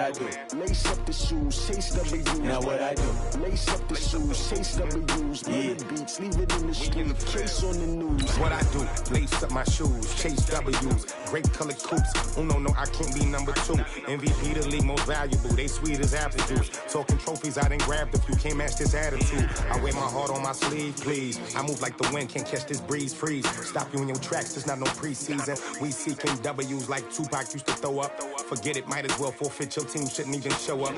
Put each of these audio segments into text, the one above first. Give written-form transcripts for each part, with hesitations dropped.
I do. Lace up the shoes, chase W's. Now what I do? Lace up the shoes, chase W's. Yeah. Beats, leave it in the street. Case on the news. What I do? Lace up my shoes, chase W's. Great colored coops. Oh no, I can't be number 2. MVP the league most valuable. They sweet as apple juice. Talking trophies, I done grabbed a few. Can't match this attitude. I wear my heart on my sleeve, please. I move like the wind, can't catch this breeze. Freeze. Stop you in your tracks. There's not no preseason. We seeking W's like Tupac used to throw up. Forget it, might as well forfeit your team, shouldn't even show up.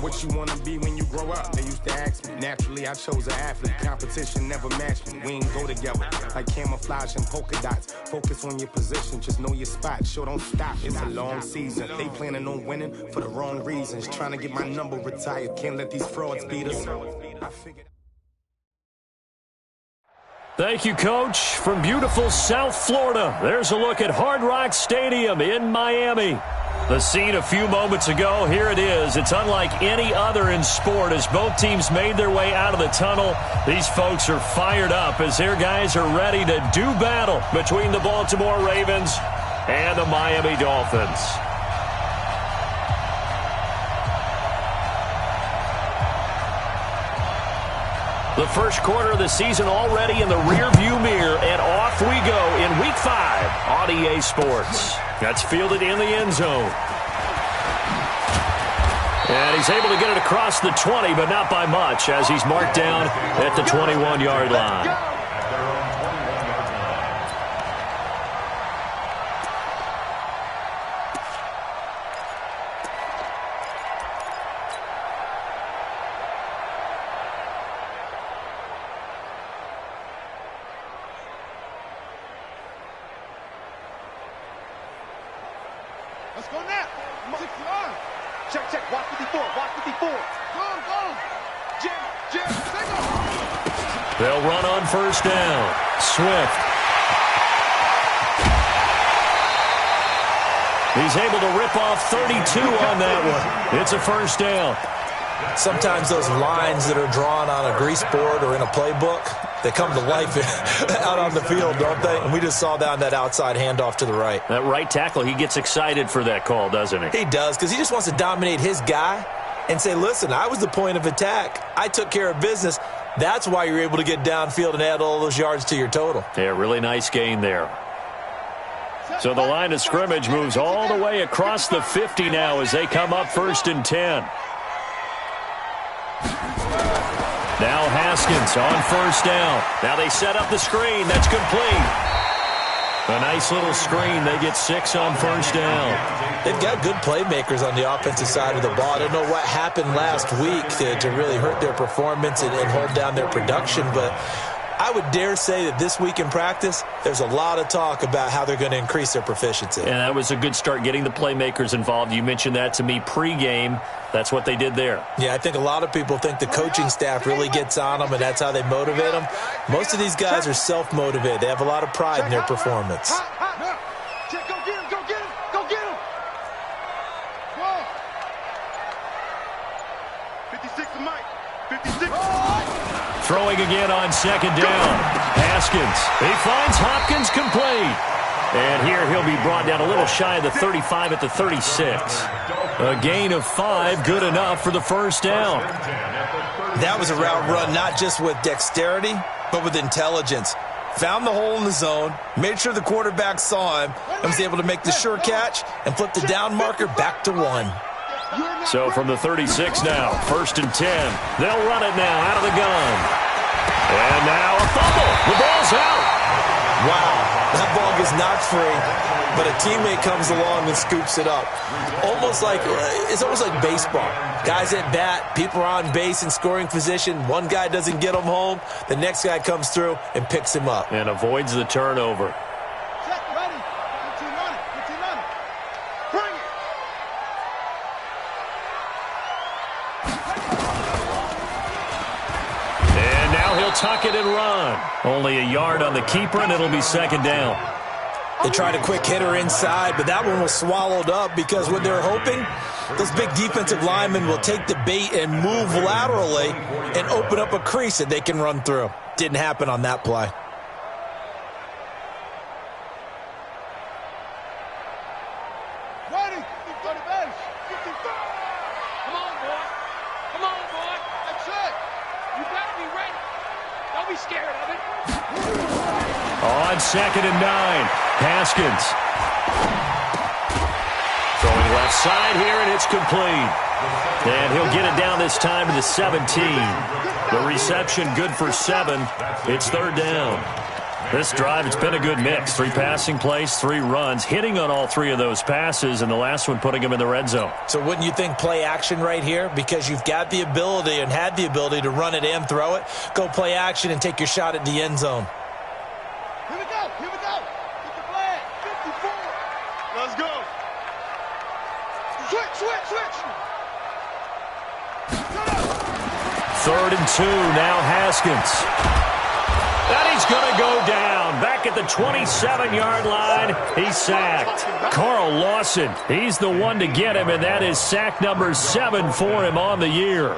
What you wanna be when you grow up? They used to ask me. Naturally, I chose an athlete. Competition never matched me. We ain't go together like camouflage and polka dots. Focus on your position, just know your spot. Sure, don't stop. It's a long season. They planning on winning for the wrong reasons. Trying to get my number retired. Can't let these frauds beat us. I figured. Thank you, Coach. From beautiful South Florida, there's a look at Hard Rock Stadium in Miami. The scene a few moments ago, here it is. It's unlike any other in sport as both teams made their way out of the tunnel. These folks are fired up as their guys are ready to do battle between the Baltimore Ravens and the Miami Dolphins. The first quarter of the season already in the rearview mirror, and off we go in Week 5 on EA Sports. That's fielded in the end zone. And he's able to get it across the 20, but not by much, as he's marked down at the 21-yard line. Let's go now. 6 yards. Check. Watch 54. Go. Jim. Single. They'll run on first down. Swift. He's able to rip off 32 on that one. It's a first down. Sometimes those lines that are drawn on a grease board or in a playbook, they come to life out on the field, don't they? And we just saw down that outside handoff to the right. That right tackle, he gets excited for that call, doesn't he? He does, because he just wants to dominate his guy and say, listen, I was the point of attack. I took care of business. That's why you're able to get downfield and add all those yards to your total. Yeah, really nice gain there. So the line of scrimmage moves all the way across the 50 now as they come up 1st and 10. Now Haskins on first down. Now they set up the screen. That's complete. A nice little screen. They get 6 on first down. They've got good playmakers on the offensive side of the ball. I don't know what happened last week to really hurt their performance and hold down their production, but I would dare say that this week in practice, there's a lot of talk about how they're going to increase their proficiency. And that was a good start getting the playmakers involved. You mentioned that to me pregame. That's what they did there. Yeah, I think a lot of people think the coaching staff really gets on them, and that's how they motivate them. Most of these guys are self-motivated. They have a lot of pride in their performance. Go get him. 56 to Mike. 56. Throwing again on second down. Haskins. He finds Hopkins complete. And here he'll be brought down a little shy of the 35 at the 36. A gain of 5, good enough for the first down. That was a route run not just with dexterity, but with intelligence. Found the hole in the zone, made sure the quarterback saw him, and was able to make the sure catch and flip the down marker back to 1. So from the 36 now, 1st and 10. They'll run it now out of the gun. And now a fumble. The ball's out. Wow, that ball gets knocked free, but a teammate comes along and scoops it up. It's almost like baseball. Guys at bat, people are on base in scoring position. One guy doesn't get him home. The next guy comes through and picks him up. And avoids the turnover. Check, ready. 15 Bring it. And now he'll tuck it and run. Only a yard on the keeper, and it'll be second down. They tried a quick hitter inside, but that one was swallowed up because what they're hoping, those big defensive linemen will take the bait and move laterally and open up a crease that they can run through. Didn't happen on that play. Ready. Go to base. 55. Don't be scared of it. On 2nd and 9, Haskins. Throwing left side here, and it's complete. And he'll get it down this time to the 17. The reception good for 7. It's 3rd down. This drive, it's been a good mix. 3 passing plays, 3 runs, hitting on all 3 of those passes, and the last one putting him in the red zone. So wouldn't you think play action right here? Because you've got the ability and had the ability to run it and throw it. Go play action and take your shot at the end zone. Here we go. Here we go. Get the flag. 54. Let's go. Switch. 3rd and 2, now Haskins. And he's going to go down. Back at the 27-yard line, he's sacked. Carl Lawson, he's the one to get him, and that is sack number 7 for him on the year.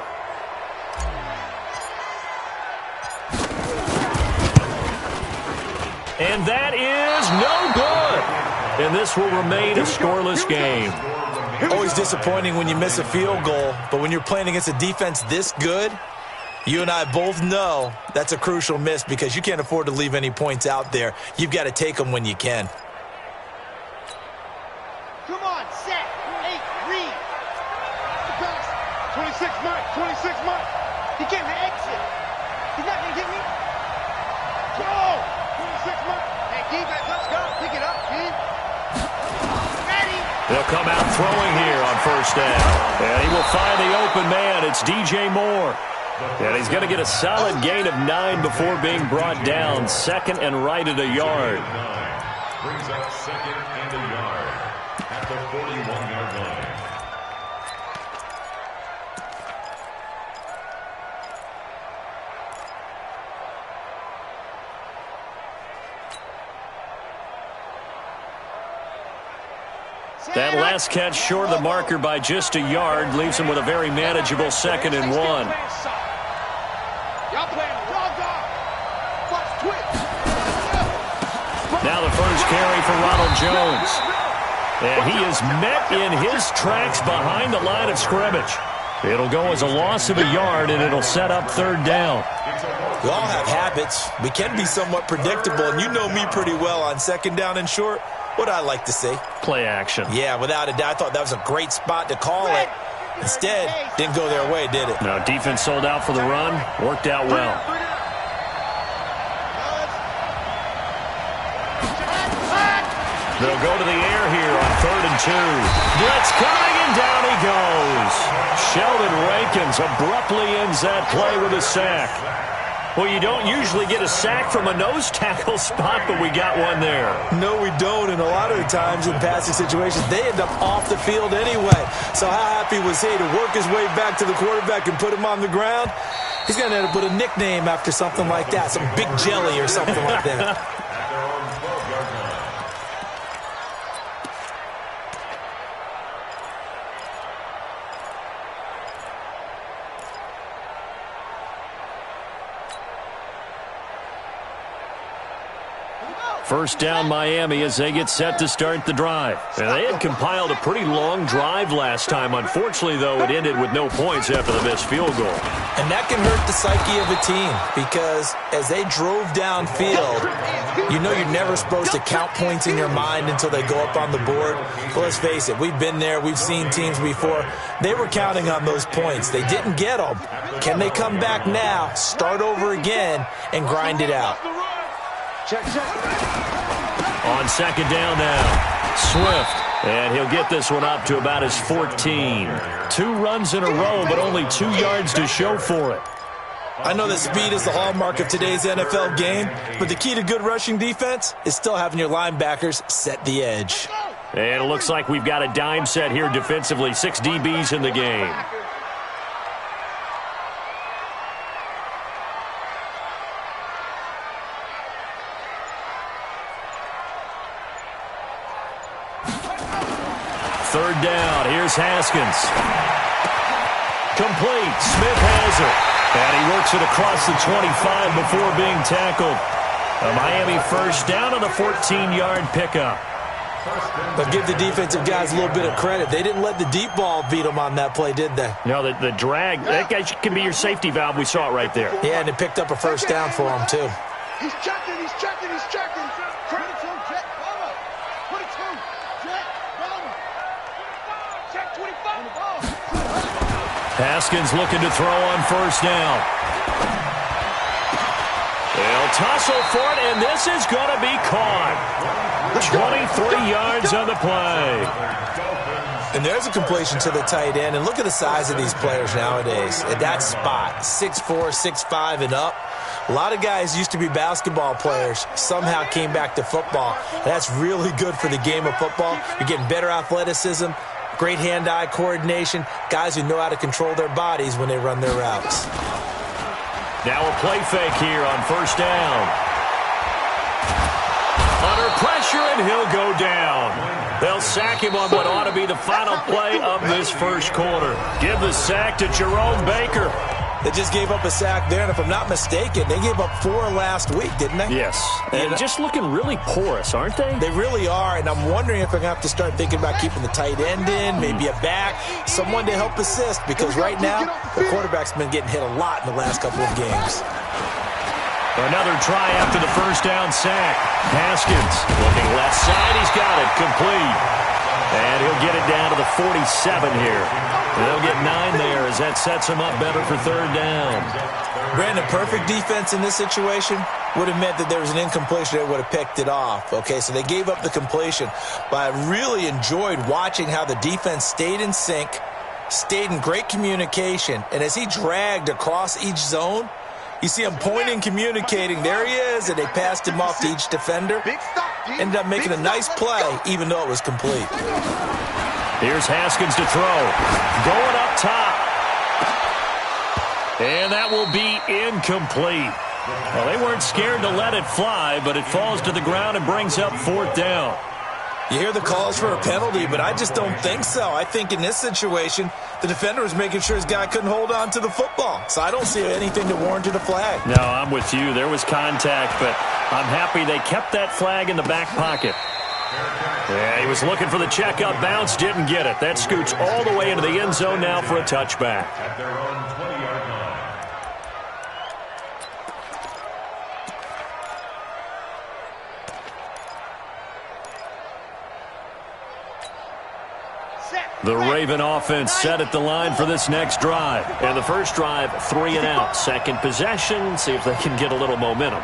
And that is no good. And this will remain a scoreless game. Always disappointing when you miss a field goal, but when you're playing against a defense this good, you and I both know that's a crucial miss because you can't afford to leave any points out there. You've got to take them when you can. Come on, set. 8, read. The pass. 26 Mike. He can't exit. He's not going to get me. Go. 26 Mike. Hey, defense, let's go. Pick it up, kid. Ready. They'll come out throwing here on 1st down. And he will find the open man. It's DJ Moore. And he's going to get a solid gain of 9 before being brought down. 2nd and right at a yard. Brings up 2nd and a yard at the 41-yard line. That last catch short of the marker by just a yard leaves him with a very manageable 2nd and 1. Now the first carry for Ronald Jones. And he is met in his tracks behind the line of scrimmage. It'll go as a loss of a yard, and it'll set up 3rd down. We all have habits. We can be somewhat predictable, and you know me pretty well on 2nd down and short. What I like to say? Play action. Yeah, without a doubt. I thought that was a great spot to call it. Instead, didn't go their way, did it? No, defense sold out for the run. Worked out well. They'll go to the air here on 3rd and 2. Blitz coming, and down he goes. Sheldon Rankins abruptly ends that play with a sack. Well, you don't usually get a sack from a nose tackle spot, but we got one there. No, we don't, and a lot of the times in passing situations, they end up off the field anyway. So how happy was he to work his way back to the quarterback and put him on the ground? He's going to end up with a nickname after something like that, some Big Jelly or something like that. First down Miami as they get set to start the drive. And they had compiled a pretty long drive last time. Unfortunately, though, it ended with no points after the missed field goal. And that can hurt the psyche of a team because as they drove downfield, you know you're never supposed to count points in your mind until they go up on the board. But let's face it, we've been there. We've seen teams before. They were counting on those points. They didn't get them. Can they come back now, start over again, and grind it out? Check. On 2nd down now, Swift. And he'll get this one up to about his 14. 2 runs in a row, but only 2 yards to show for it. I know that speed is the hallmark of today's NFL game, but the key to good rushing defense is still having your linebackers set the edge. And it looks like we've got a dime set here defensively. 6 DBs in the game. Third down. Here's Haskins. Complete. Smith has it. And he works it across the 25 before being tackled. A Miami first down on a 14-yard pickup. But give the defensive guys a little bit of credit. They didn't let the deep ball beat them on that play, did they? No, the drag, that guy can be your safety valve. We saw it right there. Yeah, and it picked up a first down for him, too. He's checking. Credit to him, Jet. 22. Jet. Check 25. Haskins looking to throw on first down. They'll tussle for it, and this is going to be caught. 23 yards on the play. And there's a completion to the tight end. And look at the size of these players nowadays. At that spot, 6'4", 6'5", and up. A lot of guys used to be basketball players, somehow came back to football. And that's really good for the game of football. You're getting better athleticism, great hand-eye coordination, guys who know how to control their bodies when they run their routes. Now a play fake here on first down. Under pressure, and he'll go down. They'll sack him on what ought to be the final play of this first quarter. Give the sack to Jerome Baker. They just gave up a sack there, and if I'm not mistaken, they gave up 4 last week, didn't they? Yes. And just looking really porous, aren't they? They really are, and I'm wondering if they're going to have to start thinking about keeping the tight end in, maybe a back, someone to help assist, because right now, the quarterback's been getting hit a lot in the last couple of games. Another try after the first down sack. Haskins looking left side. He's got it. Complete. And he'll get it down to the 47 here. And they'll get 9 there as that sets him up better for third down. Brandon, perfect defense in this situation would have meant that there was an incompletion. They would have picked it off. Okay, so they gave up the completion. But I really enjoyed watching how the defense stayed in sync, stayed in great communication. And as he dragged across each zone, you see him pointing, communicating. There he is, and they passed him off to each defender. Ended up making a nice play, even though it was complete. Here's Haskins to throw. Going up top. And that will be incomplete. Well, they weren't scared to let it fly, but it falls to the ground and brings up fourth down. You hear the calls for a penalty, but I just don't think so. I think in this situation, the defender was making sure his guy couldn't hold on to the football. So I don't see anything to warrant a flag. No, I'm with you. There was contact, but I'm happy they kept that flag in the back pocket. Yeah, he was looking for the checkup bounce, didn't get it. That scoots all the way into the end zone now for a touchback. At their own 20-yard line. The Raven offense set at the line for this next drive. And the first drive, 3 and out. Second possession, see if they can get a little momentum.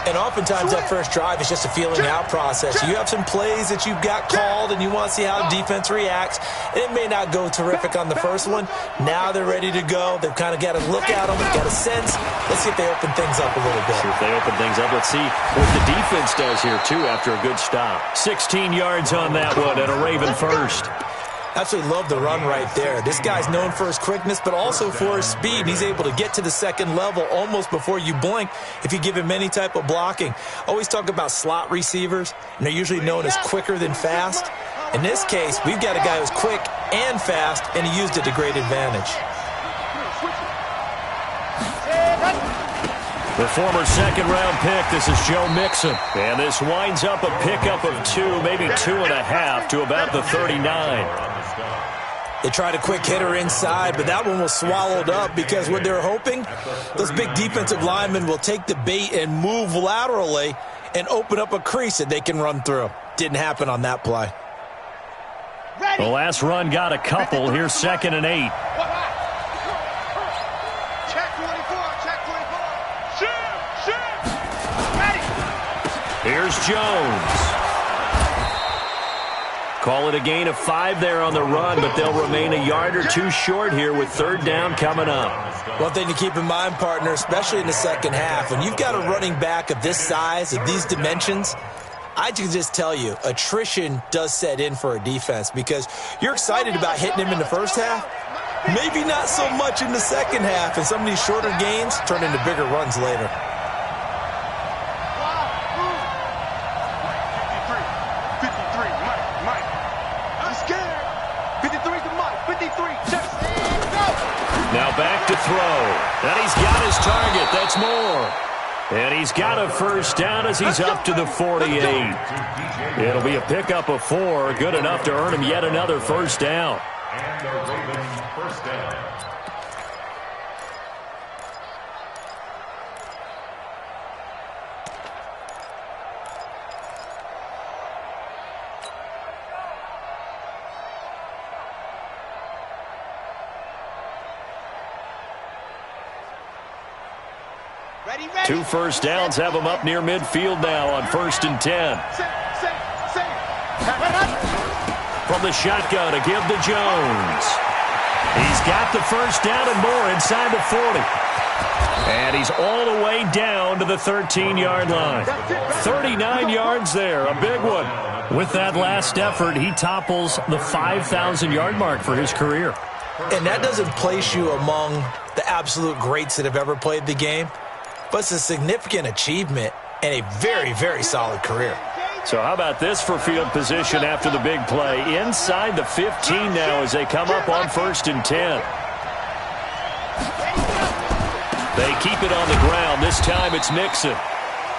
And oftentimes that first drive is just a feeling out process. You have some plays that you've got called and you want to see how the defense reacts. And it may not go terrific on the first one. Now they're ready to go. They've kind of got to look at them. They've got a sense. Let's see if they open things up a little bit. See if they open things up. Let's see what the defense does here, too, after a good stop. 16 yards on that one and a Raven first. Absolutely love the run right there. This guy's known for his quickness, but also for his speed. He's able to get to the second level almost before you blink if you give him any type of blocking. Always talk about slot receivers, and they're usually known as quicker than fast. In this case, we've got a guy who's quick and fast, and he used it to great advantage. The former second-round pick, this is Joe Mixon. And this winds up a pickup of 2, maybe 2.5 to about the 39. They tried a quick hitter inside, but that one was swallowed up because what they're hoping, those big defensive linemen will take the bait and move laterally and open up a crease that they can run through. Didn't happen on that play. The last run got a couple. Here's 2nd and 8. Here's Jones. Call it a gain of 5 there on the run, but they'll remain a yard or 2 short here with third down coming up. One thing to keep in mind, partner, especially in the second half, when you've got a running back of this size, of these dimensions, I can just tell you, attrition does set in for a defense because you're excited about hitting him in the first half, maybe not so much in the second half, and some of these shorter gains turn into bigger runs later. Now back to throw. And he's got his target. That's Moore. And he's got a first down as he's up to the 48. It'll be a pickup of 4, good enough to earn him yet another first down. And the Ravens first down. Two first downs have him up near midfield now on 1st and 10. From the shotgun, a give to Jones. He's got the first down and more inside the 40. And he's all the way down to the 13-yard line. 39 yards there, a big one. With that last effort, he topples the 5,000-yard mark for his career. And that doesn't place you among the absolute greats that have ever played the game, but it's a significant achievement and a very, very solid career. So how about this for field position after the big play? Inside the 15 now as they come up on 1st and 10. They keep it on the ground. This time it's Mixon.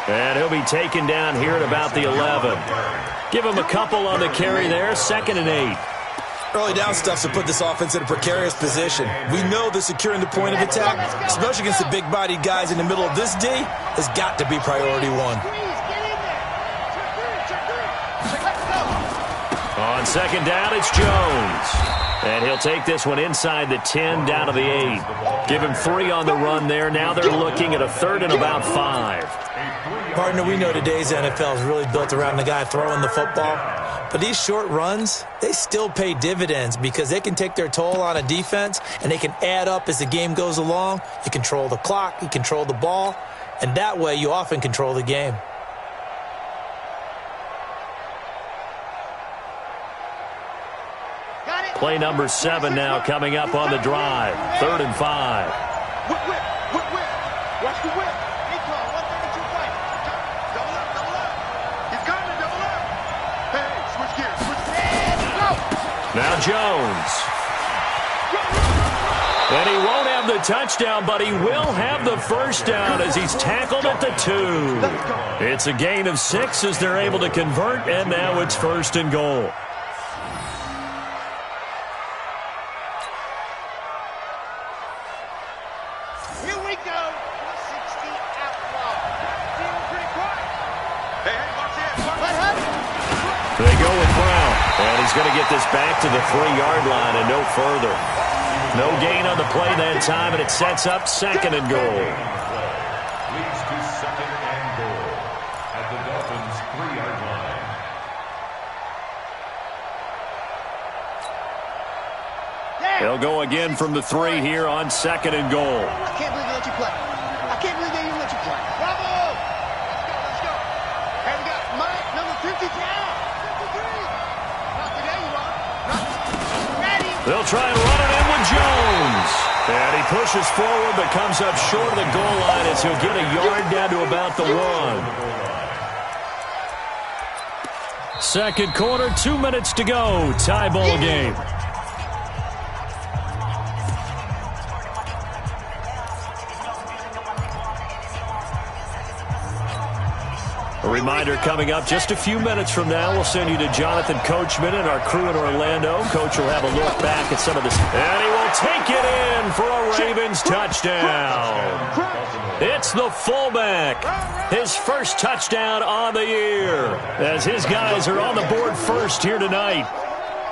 And he'll be taken down here at about the 11. Give him a couple on the carry there. 2nd and 8. Early down stuff to put this offense in a precarious position. We know that securing the point of attack, especially against the big-bodied guys in the middle of this D, has got to be priority 1. On 2nd down, it's Jones. And he'll take this one inside the 10 down to the 8. Give him 3 on the run there. Now they're looking at a 3rd and about 5. Partner, we know today's NFL is really built around the guy throwing the football. But these short runs, they still pay dividends because they can take their toll on a defense and they can add up as the game goes along. You control the clock, you control the ball, and that way you often control the game. Play number 7 now coming up on the drive. 3rd and 5. Whip. Watch the whip. He called 132 play. Double up. He's coming, double up. Hey, switch gears. Go. Now Jones. And he won't have the touchdown, but he will have the first down as he's tackled at the 2. It's a gain of 6 as they're able to convert, and now it's 1st and goal. They go with Brown, and he's going to get this back to the 3-yard line and no further. No gain on the play that time, and it sets up 2nd and goal. Leads to 2nd and goal at the Dolphins' 3-yard line. They'll go again from the 3 here on 2nd and goal. I can't believe they let you play. I can't believe they even let you play. Bravo! Let's go. Hey, we got Mike, number 50 down. 53. Not today, you are. Ready. They'll try and run it in with Jones. And he pushes forward but comes up short of the goal line as he'll get a yard down to about the 1. 2nd quarter, 2 minutes to go. Tie ball game. A reminder coming up just a few minutes from now. We'll send you to Jonathan Coachman and our crew in Orlando. Coach will have a look back at some of this. And he will take it in for a Ravens touchdown. It's the fullback. His first touchdown on the year as his guys are on the board first here tonight.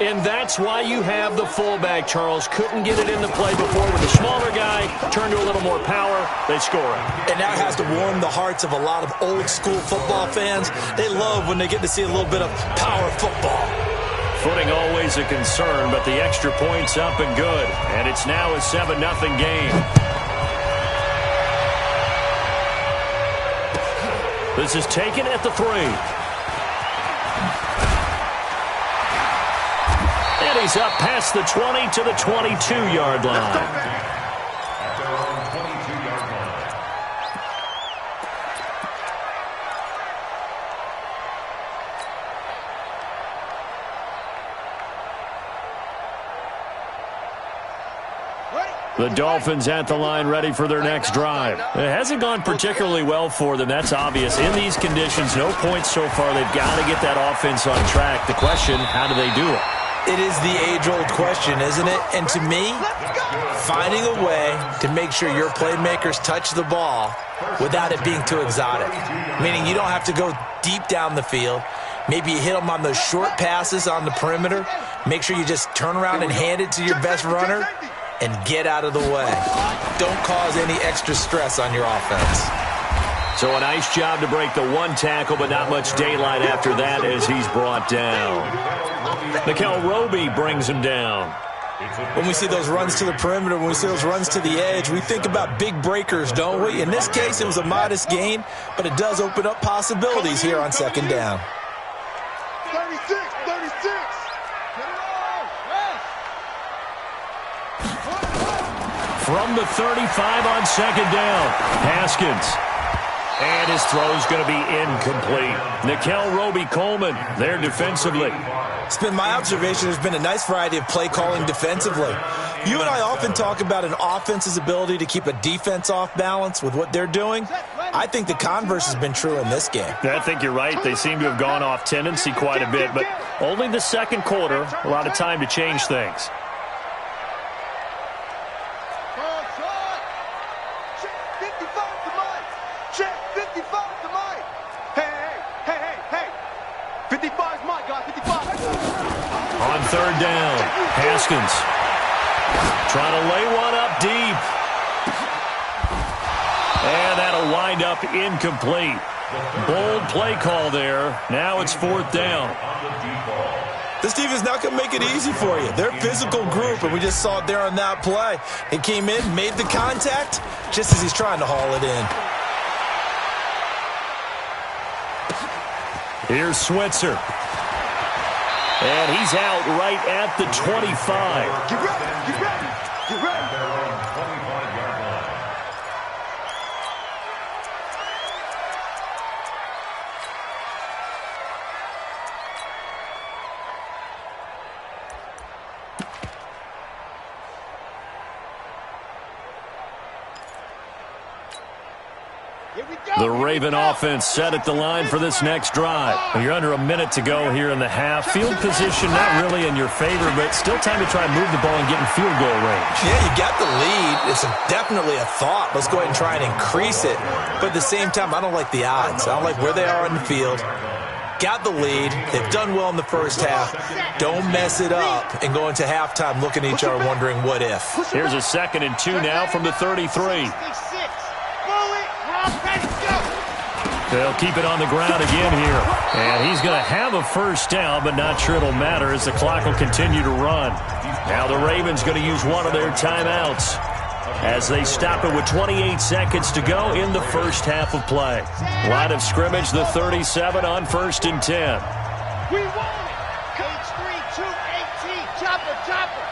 And that's why you have the fullback, Charles. Couldn't get it into play before with the smaller guy. Turned to a little more power. They score it. And that has to warm the hearts of a lot of old-school football fans. They love when they get to see a little bit of power football. Footing always a concern, but the extra point's up and good. And it's now a 7-0 game. This is taken at the 3. And he's up past the 20 to the 22-yard line. At their own 22-yard line. The Dolphins at the line ready for their next drive. It hasn't gone particularly well for them. That's obvious. In these conditions, no points so far. They've got to get that offense on track. The question, how do they do it? It is the age-old question, isn't it? And to me, finding a way to make sure your playmakers touch the ball without it being too exotic. Meaning you don't have to go deep down the field. Maybe you hit them on those short passes on the perimeter. Make sure you just turn around and hand it to your best runner and get out of the way. Don't cause any extra stress on your offense. So a nice job to break the one tackle, but not much daylight after that as he's brought down. Nickel Roby brings him down. When we see those runs to the perimeter, when we see those runs to the edge, we think about big breakers, don't we? In this case, it was a modest gain, but it does open up possibilities here on second down. 36, 36. From the 35 on second down, Haskins. And his throw's going to be incomplete. Nickel Roby-Coleman there defensively. It's been my observation there's been a nice variety of play calling defensively. You and I often talk about an offense's ability to keep a defense off balance with what they're doing. I think the converse has been true in this game. I think you're right. They seem to have gone off tendency quite a bit, but only the second quarter, a lot of time to change things. On third down, Haskins trying to lay one up deep. And that'll wind up incomplete. Bold play call there. Now it's fourth down. This defense not going to make it easy for you. They're a physical group, and we just saw it there on that play. He came in, made the contact, just as he's trying to haul it in. Here's Switzer. And he's out right at the 25. Get ready, get ready, get ready. The Raven offense set at the line for this next drive. You're under a minute to go here in the half. Field position not really in your favor, but still time to try and move the ball and get in field goal range. Yeah, you got the lead. It's definitely a thought. Let's go ahead and try and increase it. But at the same time, I don't like the odds. I don't like where they are on the field. Got the lead. They've done well in the first half. Don't mess it up and go into halftime looking at each other wondering what if. Here's a 2nd and 2 now from the 33. They'll keep it on the ground again here. And he's going to have a first down, but not sure it'll matter as the clock will continue to run. Now the Ravens going to use one of their timeouts as they stop it with 28 seconds to go in the first half of play. Line of scrimmage, the 37 on 1st and 10. We won it. H3, 218. Chopper, chopper.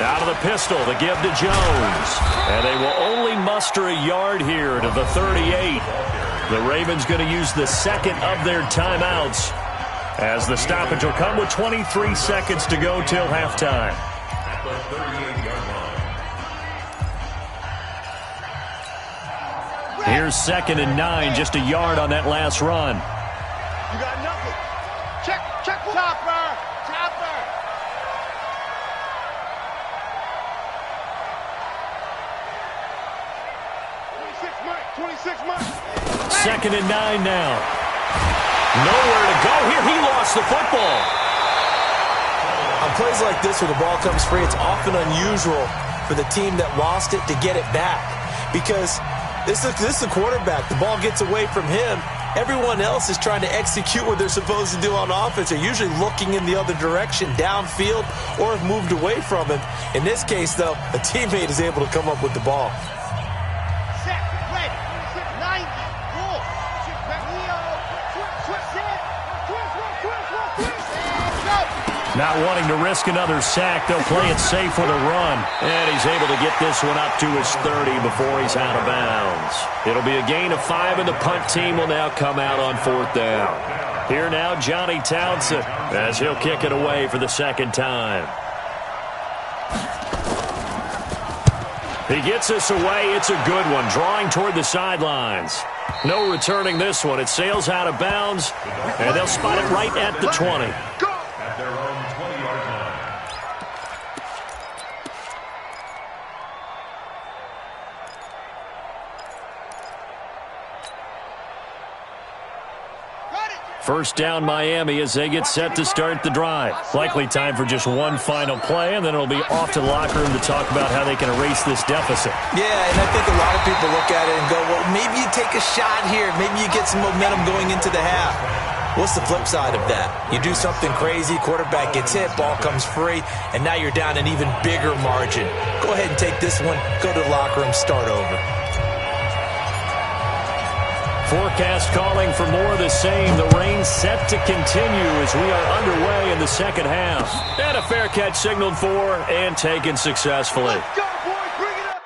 Out of the pistol, the give to Jones. And they will only muster a yard here to the 38. The Ravens going to use the second of their timeouts as the stoppage will come with 23 seconds to go till halftime. Here's 2nd and 9, just a yard on that last run. You got nothing. Check, chopper, chopper. 26 months. 2nd and 9 now. Nowhere to go here. He lost the football. On plays like this where the ball comes free, it's often unusual for the team that lost it to get it back. Because this is the quarterback. The ball gets away from him. Everyone else is trying to execute what they're supposed to do on offense. They're usually looking in the other direction, downfield, or have moved away from him. In this case, though, a teammate is able to come up with the ball. Not wanting to risk another sack, they'll play it safe with a run. And he's able to get this one up to his 30 before he's out of bounds. It'll be a gain of 5, and the punt team will now come out on 4th down. Here now, Johnny Townsend, as he'll kick it away for the second time. He gets this away. It's a good one, drawing toward the sidelines. No returning this one. It sails out of bounds, and they'll spot it right at the 20. At their own 20-yard line. First down, Miami, as they get set to start the drive. Likely time for just one final play, and then it'll be off to the locker room to talk about how they can erase this deficit. Yeah, and I think a lot of people look at it and go, well, maybe you take a shot here. Maybe you get some momentum going into the half. What's the flip side of that? You do something crazy, quarterback gets hit, ball comes free, and now you're down an even bigger margin. Go ahead and take this one, go to the locker room, start over. Forecast calling for more of the same. The rain set to continue as we are underway in the second half. And a fair catch signaled for and taken successfully. Let's go, boys. Bring it up.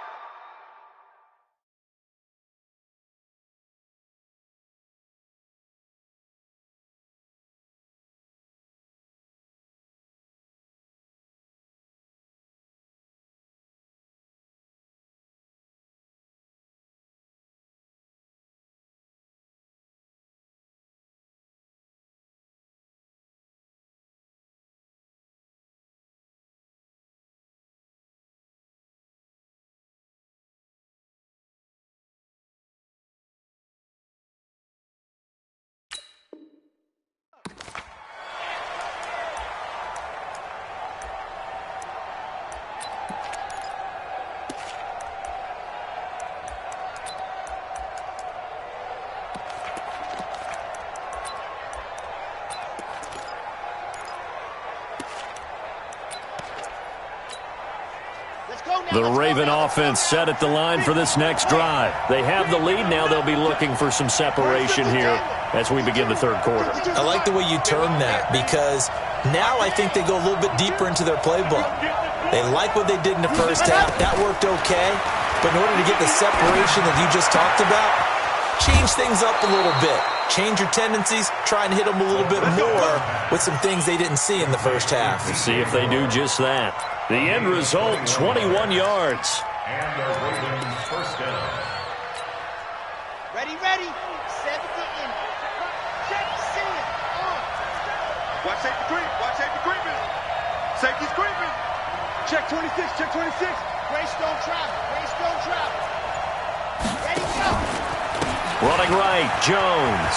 The Raven offense set at the line for this next drive. They have the lead. Now they'll be looking for some separation here as we begin the third quarter. I like the way you term that, because now I think they go a little bit deeper into their playbook. They like what they did in the first half. That worked okay. But in order to get the separation that you just talked about, change things up a little bit. Change your tendencies. Try and hit them a little bit more with some things they didn't see in the first half. We'll see if they do just that. The end result, 21 yards. And the Ravens first down. Ready, ready. 7 to in. Check, see it. Watch safety creep. Watch safety creeping. Safety's creeping. Check 26. Check 26. Greystone travel. Greystone travel. Ready, go. Running right, Jones.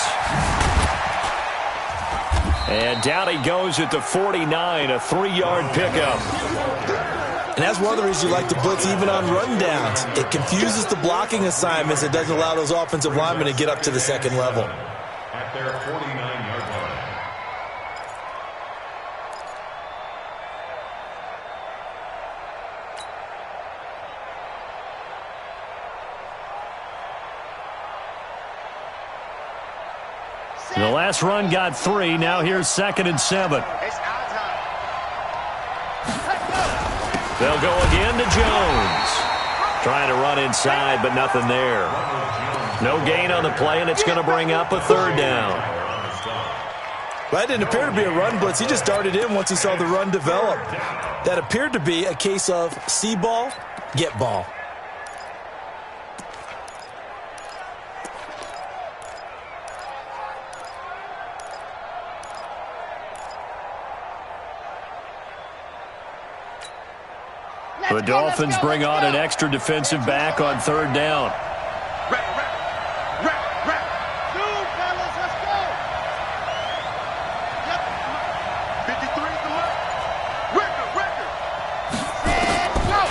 And down he goes at the 49, a 3-yard pickup. And that's one of the reasons you like to blitz even on rundowns. It confuses the blocking assignments. It doesn't allow those offensive linemen to get up to the second level. At their 49-yard line. The last run got 3. Now here's 2nd and 7. It's our time. They'll go again to Jones. Trying to run inside, but nothing there. No gain on the play, and it's going to bring up a 3rd down. That didn't appear to be a run blitz. He just darted in once he saw the run develop. That appeared to be a case of see ball, get ball. The Dolphins bring on an extra defensive back on 3rd down. Rap. Dude, fellas, let's go. Yep. 53 is the mark. Record. And go.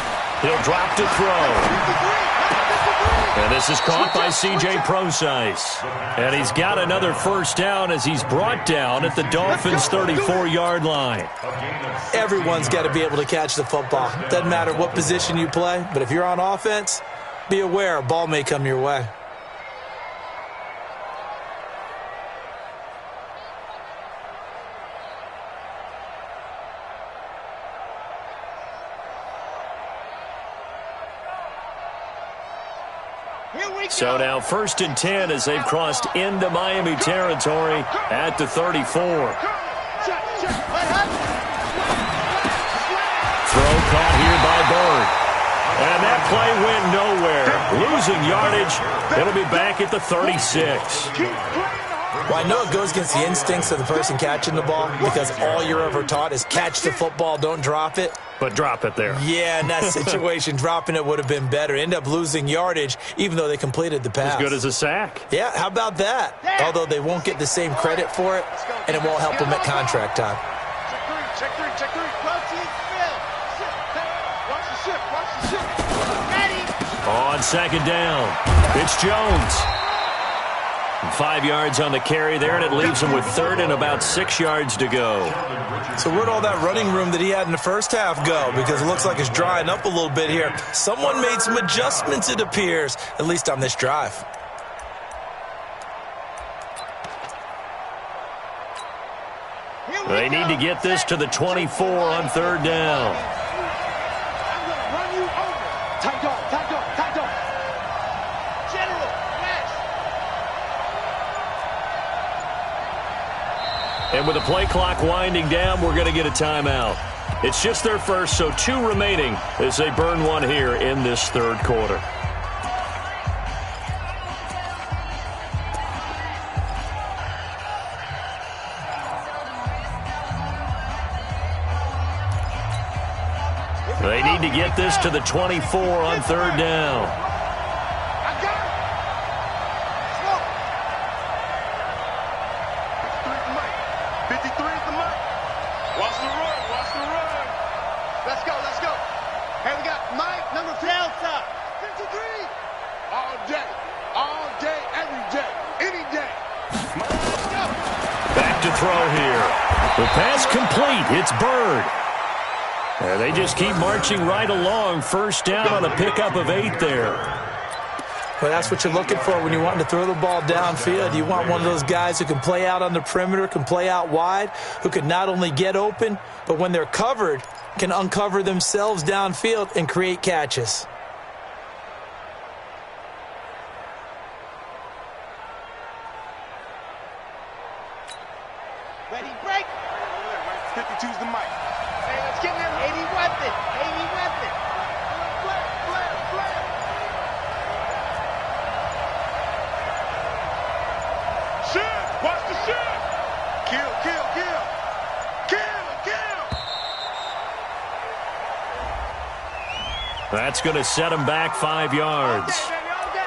He'll drop to throw. 53. And this is caught by C.J. Procise. And he's got another first down as he's brought down at the Dolphins' 34-yard line. Everyone's got to be able to catch the football. Doesn't matter what position you play, but if you're on offense, be aware a ball may come your way. So now 1st and 10 as they've crossed into Miami territory at the 34. Throw caught here by Bird. And that play went nowhere. Losing yardage. It'll be back at the 36. Well, I know it goes against the instincts of the person catching the ball because all you're ever taught is catch the football, don't drop it. But drop it there. Yeah, in that situation, dropping it would have been better. End up losing yardage, even though they completed the pass. As good as a sack. Yeah, how about that? Although they won't get the same credit for it, and it won't help them at contract time. Check three. Watch the shift. Ready. On 2nd down, it's Jones. 5 yards on the carry there, and it leaves him with 3rd and about 6 yards to go. So where'd all that running room that he had in the first half go? Because it looks like it's drying up a little bit here. Someone made some adjustments, it appears, at least on this drive. They need to get this to the 24 on 3rd down. I'm going to run you over. Tight dog. General, flash. And with the play clock winding down, we're going to get a timeout. It's just their first, so 2 remaining as they burn one here in this 3rd quarter. They need to get this to the 24 on 3rd down. I got it. Smoke. 53 is the mic. Watch the run. Let's go. Hey, we got Mike, number 5. Delta. 53. All day, every day, any day. Let's go. Back to throw here. The pass complete. It's Bird. They just keep marching right along. 1st down on a pickup of 8 there. Well, that's what you're looking for when you want to throw the ball downfield. You want one of those guys who can play out on the perimeter, can play out wide, who can not only get open, but when they're covered, can uncover themselves downfield and create catches. Ready, break. 52's the mic. Hey, let's get him. 80 weapon. Flare. Shift. Watch the shift. Kill. That's going to set him back 5 yards. All day.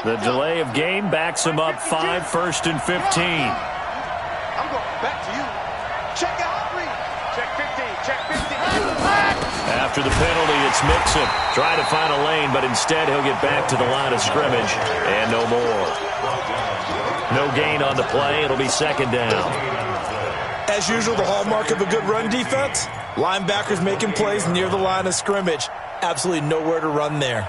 The delay of game backs him up 5, 1st and 15. I'm going back to you. Check out read. Check 15. After the penalty, it's Mixon. Trying to find a lane, but instead he'll get back to the line of scrimmage. And no more. No gain on the play. It'll be 2nd down. As usual, the hallmark of a good run defense, linebackers making plays near the line of scrimmage. Absolutely nowhere to run there.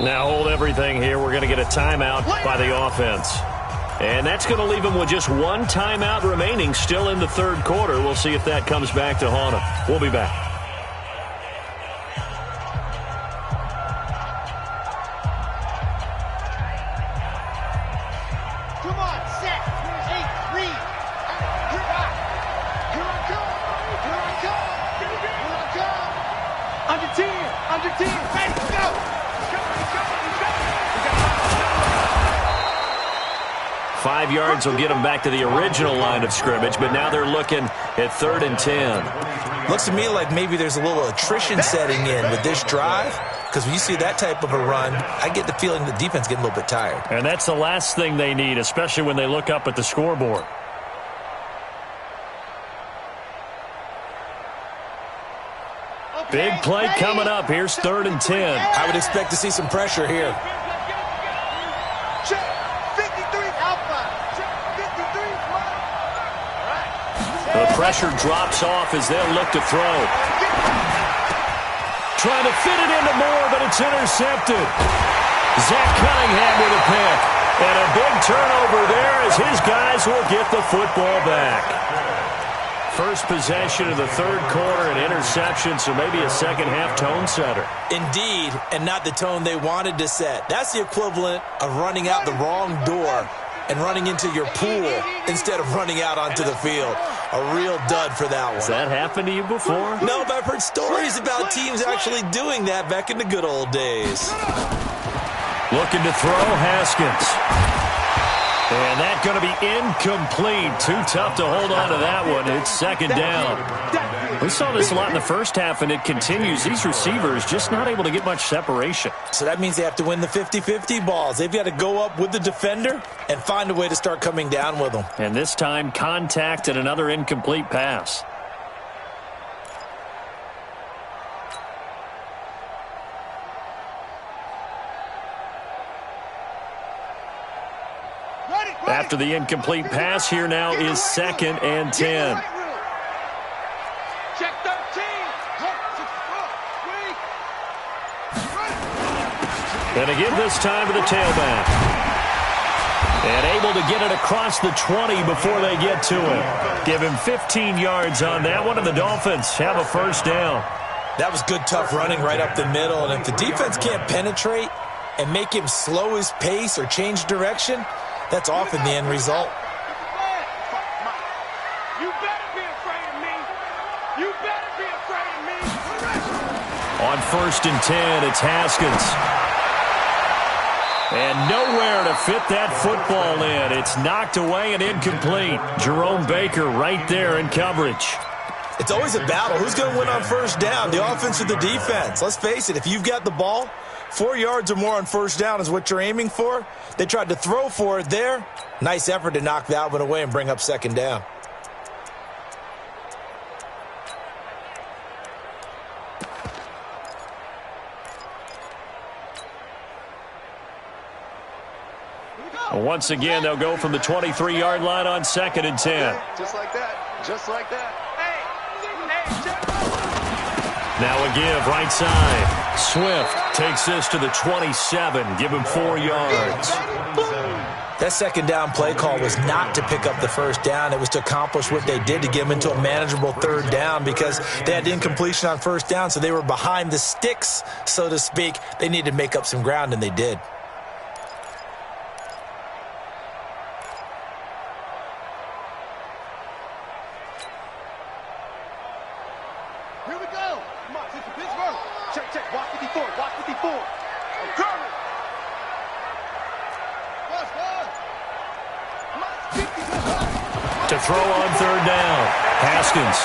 Now hold everything here. We're going to get a timeout by the offense. And that's going to leave them with just 1 timeout remaining still in the 3rd quarter. We'll see if that comes back to haunt them. We'll be back. Come on, set. 8, read. Here I come. Under 10. Ready, go. 5 yards will get them back to the original line of scrimmage, but now they're looking at 3rd and 10. Looks to me like maybe there's a little attrition setting in with this drive, because when you see that type of a run, I get the feeling the defense getting a little bit tired. And that's the last thing they need, especially when they look up at the scoreboard. Big play coming up. Here's 3rd and 10. I would expect to see some pressure here. Check. 53 Alpha. Check. 53. pressure drops off as they'll look to throw. Trying to fit it into Moore, but it's intercepted. Zach Cunningham with a pick. And a big turnover there as his guys will get the football back. First possession of the third quarter, an interception, so maybe a second-half tone setter. Indeed, and not the tone they wanted to set. That's the equivalent of running out the wrong door and running into your pool instead of running out onto the field. A real dud for that one. Has that happened to you before? No, but I've heard stories about teams actually doing that back in the good old days. Looking to throw, Haskins. And that's going to be incomplete. Too tough to hold on to that one. It's second down. We saw this a lot in the first half, and it continues. These receivers just not able to get much separation. So that means they have to win the 50-50 balls. They've got to go up with the defender and find a way to start coming down with them. And this time, contact and another incomplete pass. After the incomplete pass, here now is 2nd and 10. Check 13. And again this time to the tailback. And able to get it across the 20 before they get to it. Give him 15 yards on that one, and the Dolphins have a first down. That was good, tough running right up the middle. And if the defense can't penetrate and make him slow his pace or change direction, that's often the end result. You better be afraid of me. You better be afraid of me. On 1st and 10, it's Haskins. And nowhere to fit that football in. It's knocked away and incomplete. Jerome Baker right there in coverage. It's always a battle. Who's going to win on first down, the offense or the defense? Let's face it, if you've got the ball, 4 yards or more on first down is what you're aiming for. They tried to throw for it there. Nice effort to knock that one away and bring up second down. Once again, they'll go from the 23-yard line on 2nd and 10. Just like that. Just like that. Now a give right side. Swift takes this to the 27. Give him 4 yards. That second down play call was not to pick up the first down. It was to accomplish what they did to get them into a manageable third down because they had incompletion on first down, so they were behind the sticks, so to speak. They needed to make up some ground, and they did. Here we go. Come on, this is Pittsburgh. Check, check. Watch 54. Watch 54. I'm coming. To throw on third down. Haskins.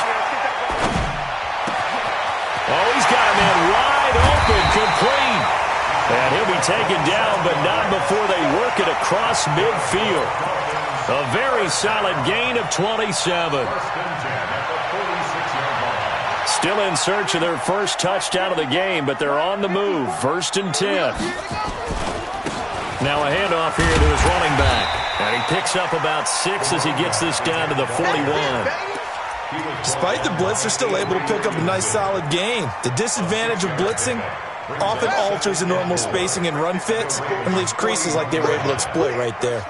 Oh, he's got a man wide open, complete. And he'll be taken down, but not before they work it across midfield. A very solid gain of 27. Still in search of their first touchdown of the game, but they're on the move. 1st and 10. Now a handoff here to his running back. And he picks up about 6 as he gets this down to the 41. Despite the blitz, they're still able to pick up a nice, solid gain. The disadvantage of blitzing often alters the normal spacing and run fits and leaves creases like they were able to exploit right there.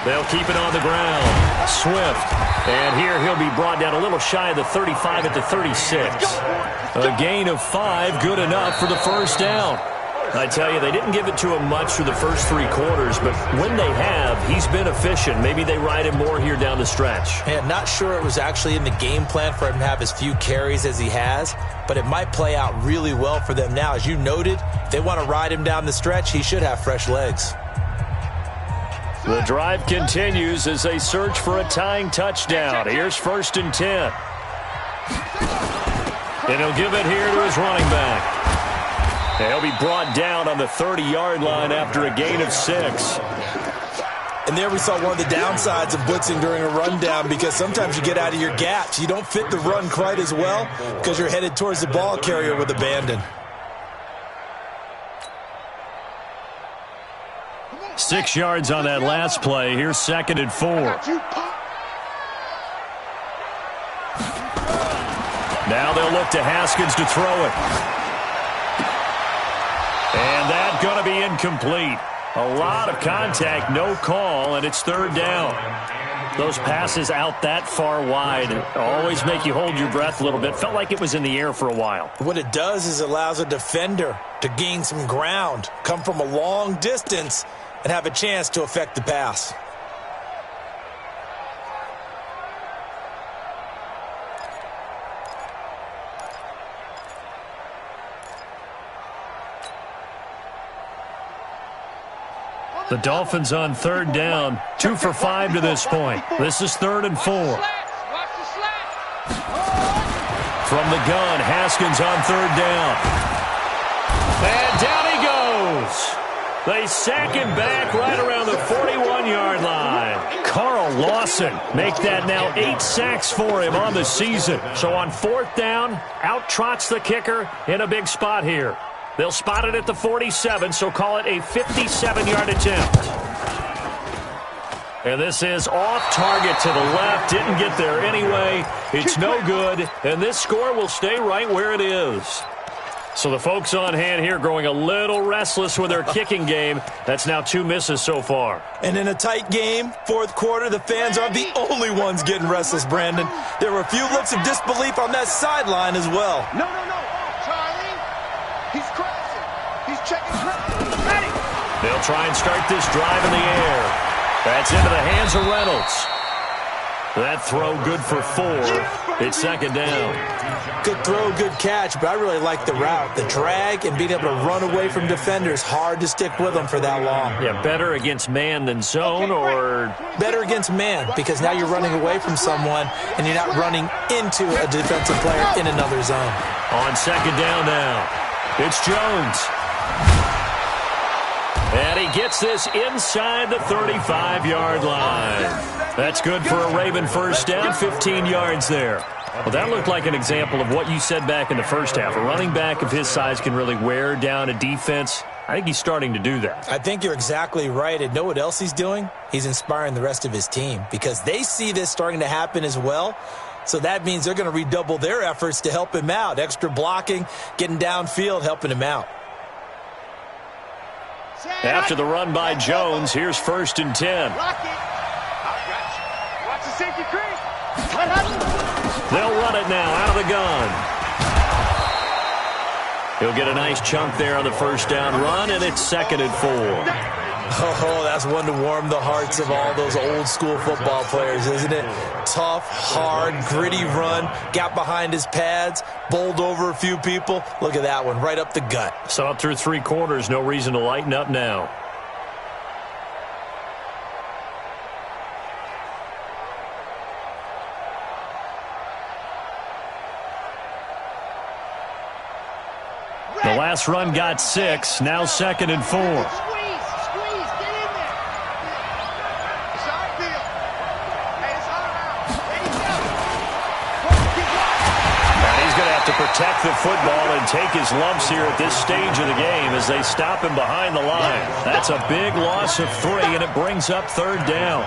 They'll keep it on the ground. Swift. And here he'll be brought down a little shy of the 35 at the 36. A gain of 5, good enough for the first down. I tell you, they didn't give it to him much for the first 3 quarters, but when they have, he's been efficient. Maybe they ride him more here down the stretch. Man, not sure it was actually in the game plan for him to have as few carries as he has, but it might play out really well for them now. As you noted, if they want to ride him down the stretch, he should have fresh legs. The drive continues as they search for a tying touchdown. Here's 1st and 10. And he'll give it here to his running back. And he'll be brought down on the 30-yard line after a gain of 6. And there we saw one of the downsides of blitzing during a rundown because sometimes you get out of your gaps. You don't fit the run quite as well because you're headed towards the ball carrier with abandon. 6 yards on that last play. Here's 2nd and 4. Now they'll look to Haskins to throw it. And that's going to be incomplete. A lot of contact, no call, and it's 3rd down. Those passes out that far wide always make you hold your breath a little bit. Felt like it was in the air for a while. What it does is it allows a defender to gain some ground, come from a long distance, and have a chance to affect the pass. The Dolphins on 3rd down, 2 for 5 to this point. This is 3rd and 4. From the gun, Haskins on 3rd down. And down he goes. They sack him back right around the 41-yard line. Carl Lawson make that now 8 sacks for him on the season. So on 4th down, out trots the kicker in a big spot here. They'll spot it at the 47, so call it a 57-yard attempt. And this is off target to the left. Didn't get there anyway. It's no good, and this score will stay right where it is. So the folks on hand here growing a little restless with their kicking game. That's now 2 misses so far. And in a tight game, 4th quarter, the fans aren't the only ones getting restless, Brandon. There were a few looks of disbelief on that sideline as well. No. Charlie. He's crossing. He's checking. Ready. They'll try and start this drive in the air. That's into the hands of Reynolds. That throw good for 4. It's 2nd down. Good throw, good catch, but I really like the route. The drag and being able to run away from defenders, hard to stick with them for that long. Yeah, better against man than zone, or better against man, because now you're running away from someone and you're not running into a defensive player in another zone. On 2nd down now, it's Jones. And he gets this inside the 35-yard line. That's good for a Raven first down, 15 yards there. Well, that looked like an example of what you said back in the first half. A running back of his size can really wear down a defense. I think he's starting to do that. I think you're exactly right. And know what else he's doing? He's inspiring the rest of his team because they see this starting to happen as well. So that means they're going to redouble their efforts to help him out. Extra blocking, getting downfield, helping him out. After the run by Jones, here's 1st and 10. Watch the safety crease. They'll run it now out of the gun. He'll get a nice chunk there on the first down run, and it's 2nd and 4. Oh, that's one to warm the hearts of all those old school football players, isn't it? Tough, hard, gritty run, got behind his pads, bowled over a few people. Look at that one, right up the gut. So up through 3 quarters, no reason to lighten up now. The last run got 6, now 2nd and 4. Squeeze, get in there. It's our field. Hey, it's all out. And he's going to have to protect the football and take his lumps here at this stage of the game as they stop him behind the line. That's a big loss of 3, and it brings up 3rd down.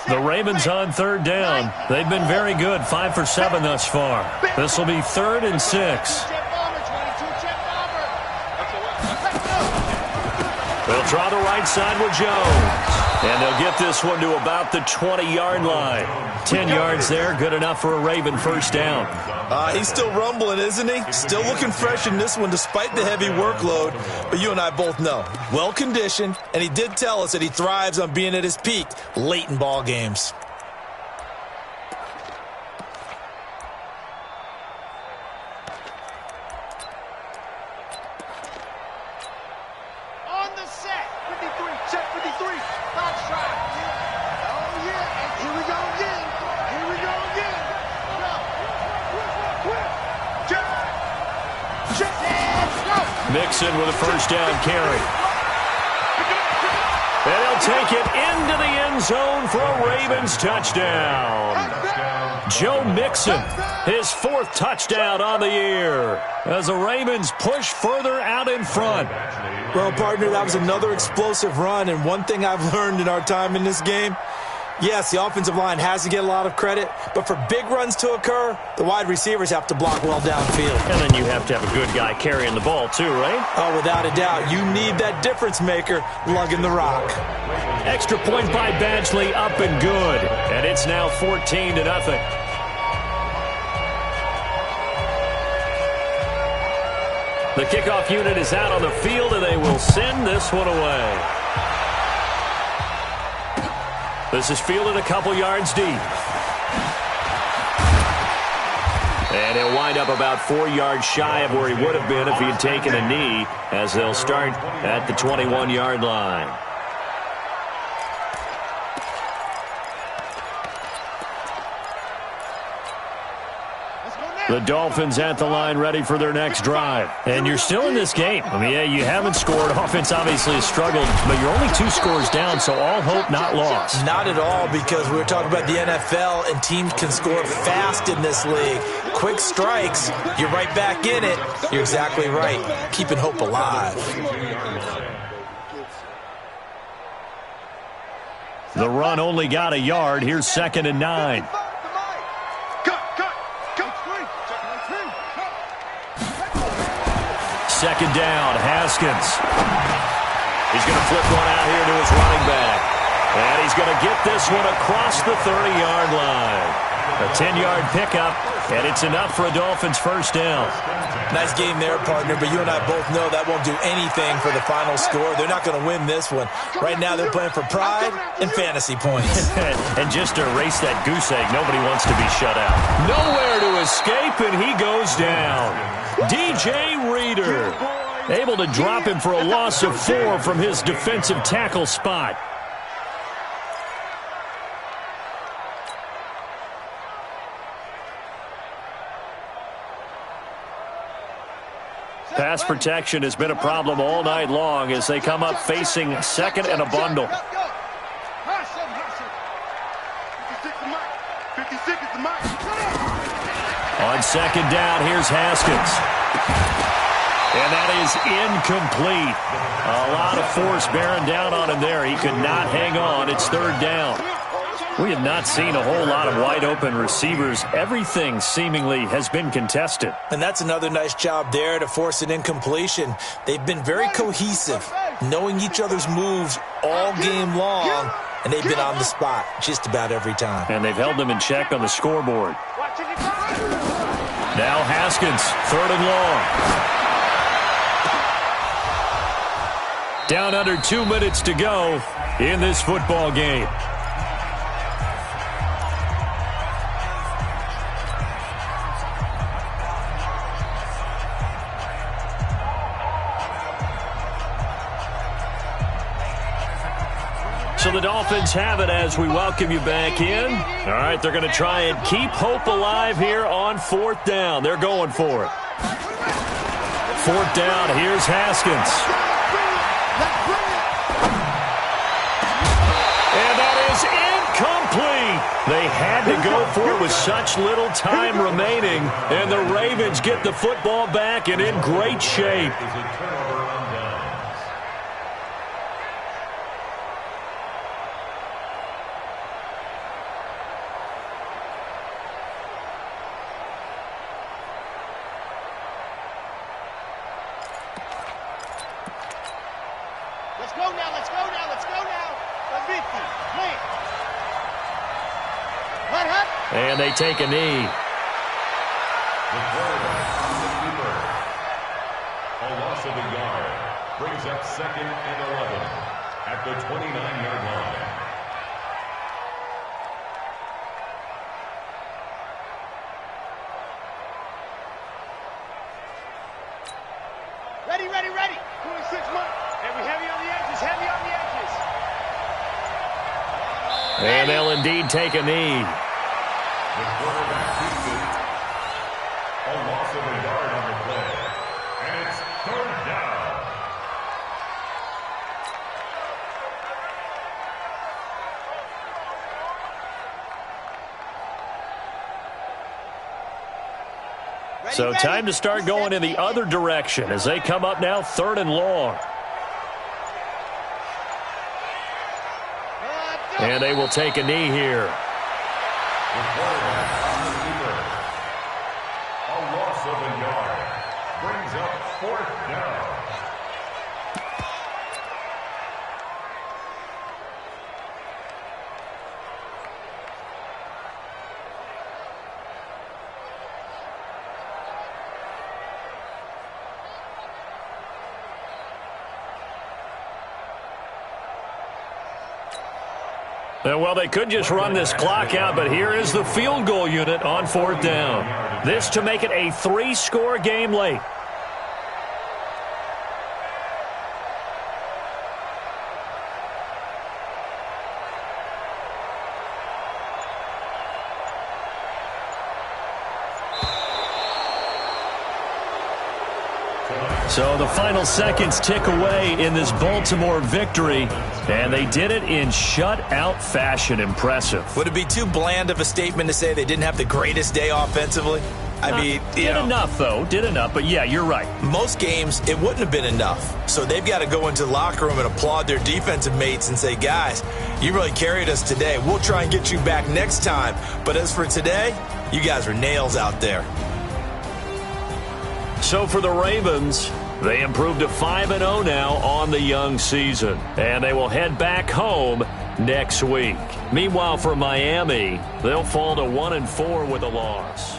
The Ravens on 3rd down. They've been very good, 5 for 7 thus far. This will be 3rd and 6. They'll try the right side with Jones. And they'll get this one to about the 20-yard line. 10 yards there, good enough for a Raven first down. He's still rumbling, isn't he? Still looking fresh in this one despite the heavy workload. But you and I both know, well-conditioned, and he did tell us that he thrives on being at his peak late in ball games. On the set. 53, check 53. Box try. Oh, yeah. And here we go again. Here we go again. Go. Check. Go. Mixon with a first down carry. And he'll take it into the end end zone for a Ravens touchdown. Joe Mixon, his 4th touchdown on the year, as the Ravens push further out in front. Well, partner, that was another explosive run, and one thing I've learned in our time in this game, yes, the offensive line has to get a lot of credit, but for big runs to occur, the wide receivers have to block well downfield. And then you have to have a good guy carrying the ball too, right? Oh, without a doubt. You need that difference maker lugging the rock. Extra point by Badgley, up and good. And it's now 14-0. The kickoff unit is out on the field, and they will send this one away. This is fielded a couple yards deep. And he'll wind up about 4 yards shy of where he would have been if he had taken a knee, as they'll start at the 21-yard line. The Dolphins at the line ready for their next drive. And you're still in this game. I mean, yeah, you haven't scored. Offense obviously has struggled, but you're only 2 scores down, so all hope not lost. Not at all, because we were talking about the NFL, and teams can score fast in this league. Quick strikes, you're right back in it. You're exactly right. Keeping hope alive. The run only got a yard. Here's 2nd and 9. Second down, Haskins. He's going to flip one out here to his running back. And he's going to get this one across the 30-yard line. A 10-yard pickup, and it's enough for a Dolphins first down. Nice game there, partner, but you and I both know that won't do anything for the final score. They're not going to win this one. Right now they're playing for pride and fantasy points. And just to erase that goose egg, nobody wants to be shut out. Nowhere to escape, and he goes down. DJ Reader, able to drop him for a loss of 4 from his defensive tackle spot. Pass protection has been a problem all night long as they come up facing 2nd and a bundle. On 2nd down, here's Haskins. And that is incomplete. A lot of force bearing down on him there. He could not hang on. It's 3rd down. We have not seen a whole lot of wide-open receivers. Everything seemingly has been contested. And that's another nice job there to force an incompletion. They've been very cohesive, knowing each other's moves all game long, and they've been on the spot just about every time. And they've held them in check on the scoreboard. Now Haskins, 3rd and long. Down under 2 minutes to go in this football game. So the Dolphins have it as we welcome you back in. All right, they're going to try and keep hope alive here on 4th down. They're going for it. 4th down, here's Haskins. And that is incomplete. They had to go for it with such little time remaining, and the Ravens get the football back and in great shape. And they take a knee. The quarterback, a loss of a yard, brings up 2nd and 11 at the 29-yard line. Ready, ready, ready. 26 months. And we heavy on the edges, heavy on the edges. And they'll indeed take a knee. The quarterback keeps it. A loss of a yard on the play. And it's 3rd down. So time to start going in the other direction as they come up now 3rd and long. And they will take a knee here. A loss of a yard brings up 4th down. Well, they could just run this clock out, but here is the field goal unit on 4th down. This to make it a 3-score game late. So the final seconds tick away in this Baltimore victory, and they did it in shutout fashion. Impressive. Would it be too bland of a statement to say they didn't have the greatest day offensively? I mean, did enough, though. Did enough, but yeah, you're right. Most games, it wouldn't have been enough. So they've got to go into the locker room and applaud their defensive mates and say, guys, you really carried us today. We'll try and get you back next time. But as for today, you guys were nails out there. So for the Ravens, they improved to 5-0 now on the young season, and they will head back home next week. Meanwhile, for Miami, they'll fall to 1-4 with a loss.